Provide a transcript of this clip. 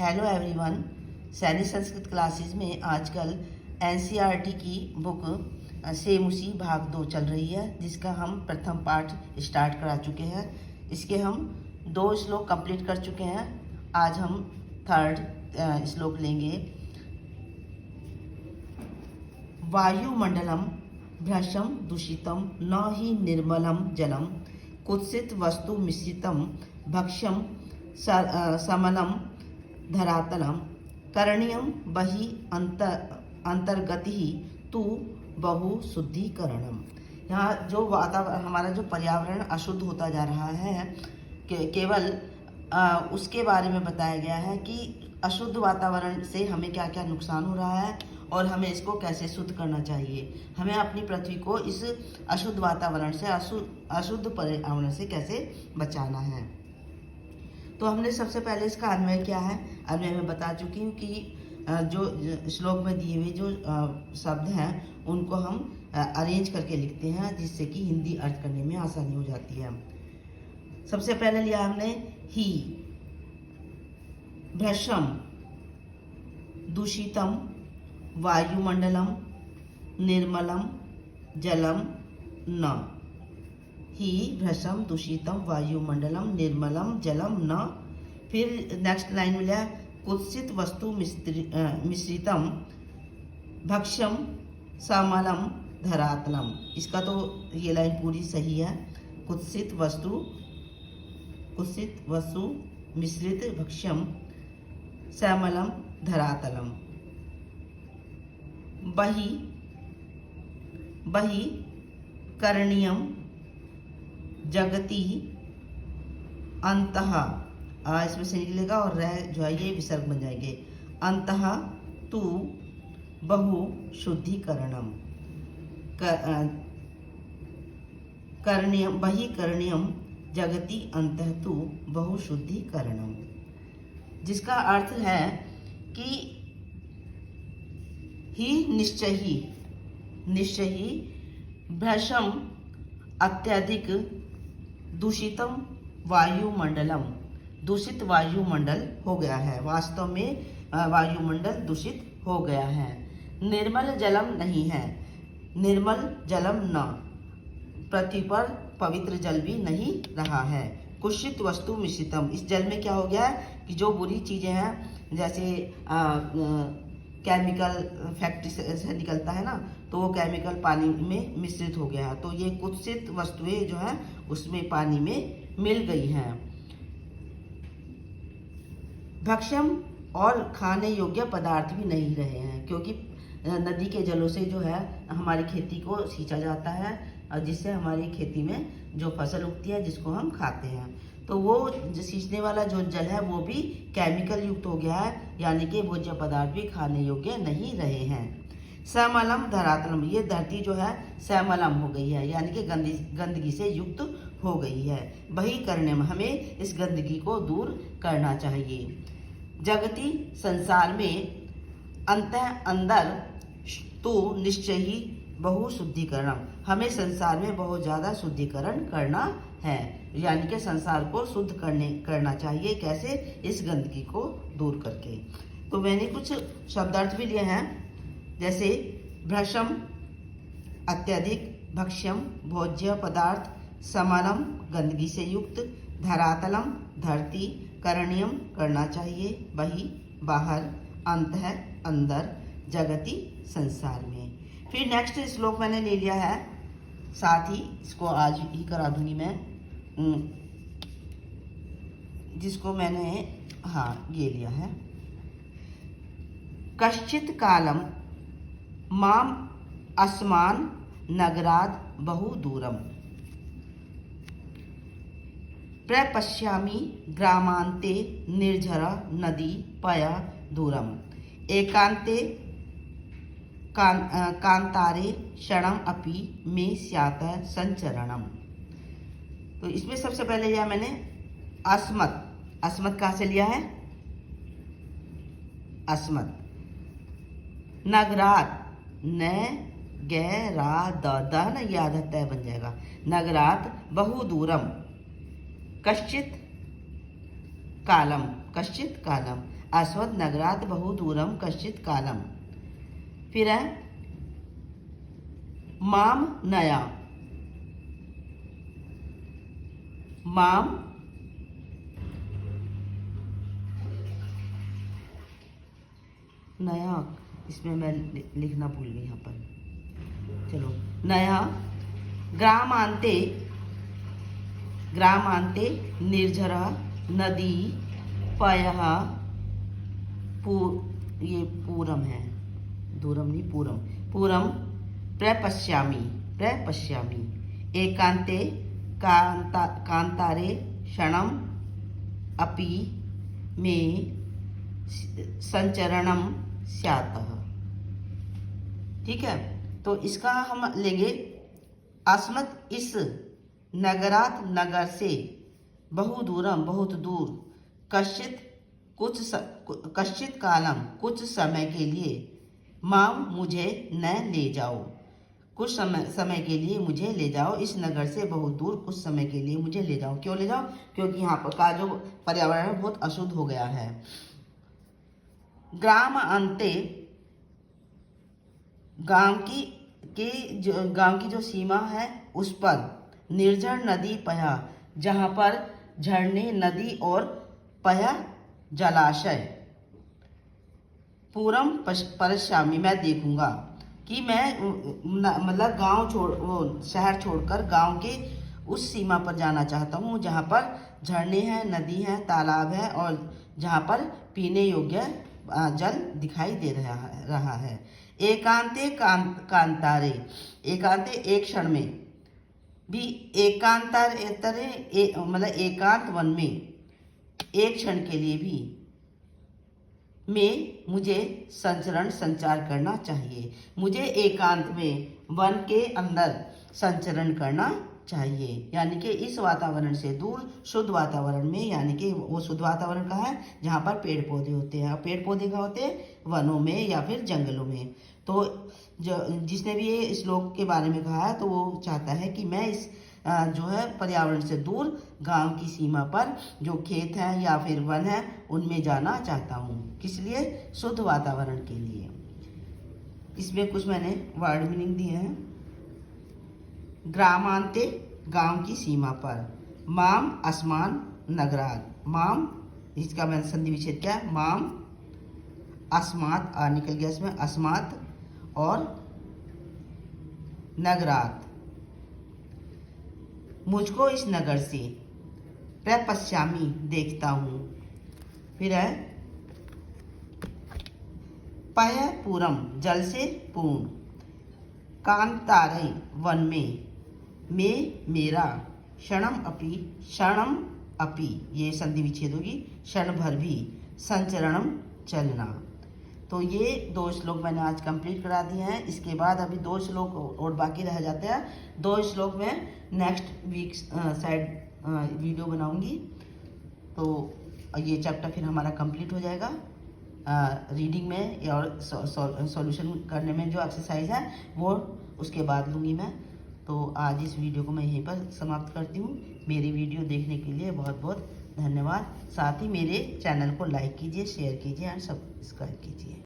Hello everyone. सैनिक Sanskrit classes में आजकल एनसीईआरटी की बुक सेम उसी भाग 2 चल रही है, जिसका हम प्रथम पाठ स्टार्ट करा चुके हैं। इसके हम 2 श्लोक कंप्लीट कर चुके हैं। आज हम थर्ड श्लोक लेंगे। वायुमंडलम भ्रशम दूषितम न ही निर्मलम जलम कुत्सित वस्तु मिश्रितम भक्ष्यम समलम धरातलम करणीयम बहि अंतर्गति तु बहु शुद्धिकरणम। यहाँ जो वातावरण, हमारा जो पर्यावरण अशुद्ध होता जा रहा है, केवल उसके बारे में बताया गया है कि अशुद्ध वातावरण से हमें क्या क्या नुकसान हो रहा है और हमें इसको कैसे शुद्ध करना चाहिए। हमें अपनी पृथ्वी को इस अशुद्ध वातावरण से, अशुद्ध पर्यावरण से कैसे बचाना है। तो हमने सबसे पहले इसका अन्वय क्या है, अन्वय में बता चुकी हूँ कि जो श्लोक में दिए हुए जो शब्द हैं उनको हम अरेंज करके लिखते हैं, जिससे कि हिंदी अर्थ करने में आसानी हो जाती है। सबसे पहले लिया हमने ही, भ्रशम दूषितम वायुमंडलम निर्मलम जलम न। ही भ्रशम दूषितम वायुमंडलम निर्मलम जलम न। फिर नेक्स्ट लाइन में लिया कुत्सित वस्तु मिश्रितम भक्ष्यम समलम धरातलम। इसका तो ये लाइन पूरी सही है। कुत्सित वस्तु मिश्रित भक्ष्यम समलम धरातलम। बहि करणीयम जगति अंतः, इसमें से निकलेगा और रह जो है ये विसर्ग बन जाएंगे। अंतः तु बहु शुद्धिकरणम करणीयम, बहि करणीयम जगति अंतः तु बहु शुद्धिकरणम, जिसका अर्थ है कि ही निश्चय ही भ्रशम अत्यधिक दूषितम वायुमंडलम, दूषित वायुमंडल हो गया है। वास्तव में वायुमंडल दूषित हो गया है। निर्मल जलम नहीं है, निर्मल जलम न, पृथ्वी पर पवित्र जल भी नहीं रहा है। कुत्सित वस्तु मिश्रितम, इस जल में क्या हो गया है कि जो बुरी चीजें हैं, जैसे केमिकल फैक्ट्री से निकलता है ना, तो वो केमिकल पानी में मिश्रित हो गया है। तो ये कुत्सित वस्तुएं जो है उसमें पानी में मिल गई हैं। भक्ष्यम, और खाने योग्य पदार्थ भी नहीं रहे हैं, क्योंकि नदी के जलों से जो है हमारी खेती को सींचा जाता है, और जिससे हमारी खेती में जो फसल उगती है जिसको हम खाते हैं, तो वो जो सींचने वाला जो जल है वो भी केमिकल युक्त हो गया है, यानी कि भोज्य पदार्थ भी खाने योग्य नहीं रहे हैं। समलम धरातलम, ये धरती जो है समलम हो गई है, यानी कि गंदगी से युक्त हो गई है। वही करने में हमें इस गंदगी को दूर करना चाहिए। जगति, संसार में, अंतः अंदर, तो निश्चय ही बहु शुद्धिकरण, हमें संसार में बहुत ज़्यादा शुद्धिकरण करना है, यानी कि संसार को शुद्ध करना चाहिए। कैसे? इस गंदगी को दूर करके। तो मैंने कुछ शब्दार्थ भी लिए हैं, जैसे भ्रशम अत्यधिक, भक्ष्यम भोज्य पदार्थ, समलम गंदगी से युक्त, धरातलम धरती, करणीयम करना चाहिए, बहि बाहर, अंतः अंदर, जगति संसार में। फिर नेक्स्ट श्लोक मैंने ले लिया है, साथ ही इसको आज ही करा दूंगी मैं, जिसको मैंने ये लिया है। कश्चित कालम माम अस्मान नगराद बहु दूरम प्रपश्यामि ग्रामांते निर्झरा नदी पया दूरम एकांते कांतारे क्षणम अपि में स्यात संचरणम। तो इसमें सबसे पहले लिया मैंने अस्मत्। अस्मत् कहाँ से लिया है? अस्मत्। नगरात, न ग रा द न याद तय बन जाएगा। नगरात बहु दूरम, कश्चित कालम अस्मत् नगरात् बहु दूरम कश्चित कालम। फिर है माम नया, माम नया, इसमें मैं लिखना भूल गई यहाँ पर, चलो नया। ग्रामांते, ग्रामांते निर्झरा नदी पयः ये पूरम है, दूरम नहीं पूरम, पूरम प्रपश्यामि, प्रपश्यामि। एकांते कांतारे क्षणम अपि मे संचरणम स्यात्। ठीक है, तो इसका हम लेंगे अस्मत् इस, नगरात नगर से, बहु दूरम बहुत दूर, कश्चित कश्चित कालम कुछ समय के लिए, माम मुझे न ले जाओ, कुछ समय के लिए मुझे ले जाओ, इस नगर से बहुत दूर कुछ समय के लिए मुझे ले जाओ। क्यों ले जाओ? क्योंकि यहाँ पर का जो पर्यावरण है बहुत अशुद्ध हो गया है। ग्राम अंते, गांव की जो सीमा है उस पर, निर्जर नदी पया, जहाँ पर झरने नदी और पया जलाशय, पूरम पश्यामि मैं देखूंगा, कि मैं मतलब गांव शहर छोड़कर गांव के उस सीमा पर जाना चाहता हूँ जहाँ पर झरने हैं, नदी है, तालाब है और जहाँ पर पीने योग्य जल दिखाई दे रहा है। एकांते कांतारे, एकांते एक क्षण में भी, एकांतारे मतलब एकांत वन में एक क्षण के लिए भी मुझे संचार करना चाहिए। मुझे एकांत में वन के अंदर संचरण करना चाहिए, यानी कि इस वातावरण से दूर शुद्ध वातावरण में, यानी कि वो शुद्ध वातावरण कहाँ है? जहाँ पर पेड़ पौधे होते हैं। पेड़ पौधे कहाँ होते हैं? वनों में या फिर जंगलों में। तो जिसने भी ये श्लोक के बारे में कहा है तो वो चाहता है कि मैं इस जो है पर्यावरण से दूर गांव की सीमा पर जो खेत हैं या फिर वन है उनमें जाना चाहता हूँ। किस लिए? शुद्ध वातावरण के लिए। इसमें कुछ मैंने वर्ड मीनिंग दिए हैं। ग्रामांते गांव की सीमा पर, माम अस्मान नगरात, माम इसका मैंने संधि विच्छेद क्या है? माम अस्मात, निकल गया इसमें अस्मात, और नगरात मुझको इस नगर से, प्रपश्यामी देखता हूँ। फिर है पय पूरम जल से पूर्ण, कांतारे वन में, मेरा, क्षणम अपि ये संधि विच्छेद होगी, क्षण भर भी, संचरणम चलना। तो ये 2 श्लोक मैंने आज कंप्लीट करा दिए हैं। इसके बाद अभी 2 श्लोक और बाकी रह जाते हैं। 2 श्लोक में नेक्स्ट वीक शायद वीडियो बनाऊंगी, तो ये चैप्टर फिर हमारा कंप्लीट हो जाएगा। रीडिंग में और सॉल्यूशन करने में जो एक्सरसाइज है वो उसके बाद लूँगी मैं। तो आज इस वीडियो को मैं यहीं पर समाप्त करती हूँ। मेरी वीडियो देखने के लिए बहुत बहुत धन्यवाद। साथ ही मेरे चैनल को लाइक कीजिए, शेयर कीजिए और सब्सक्राइब कीजिए।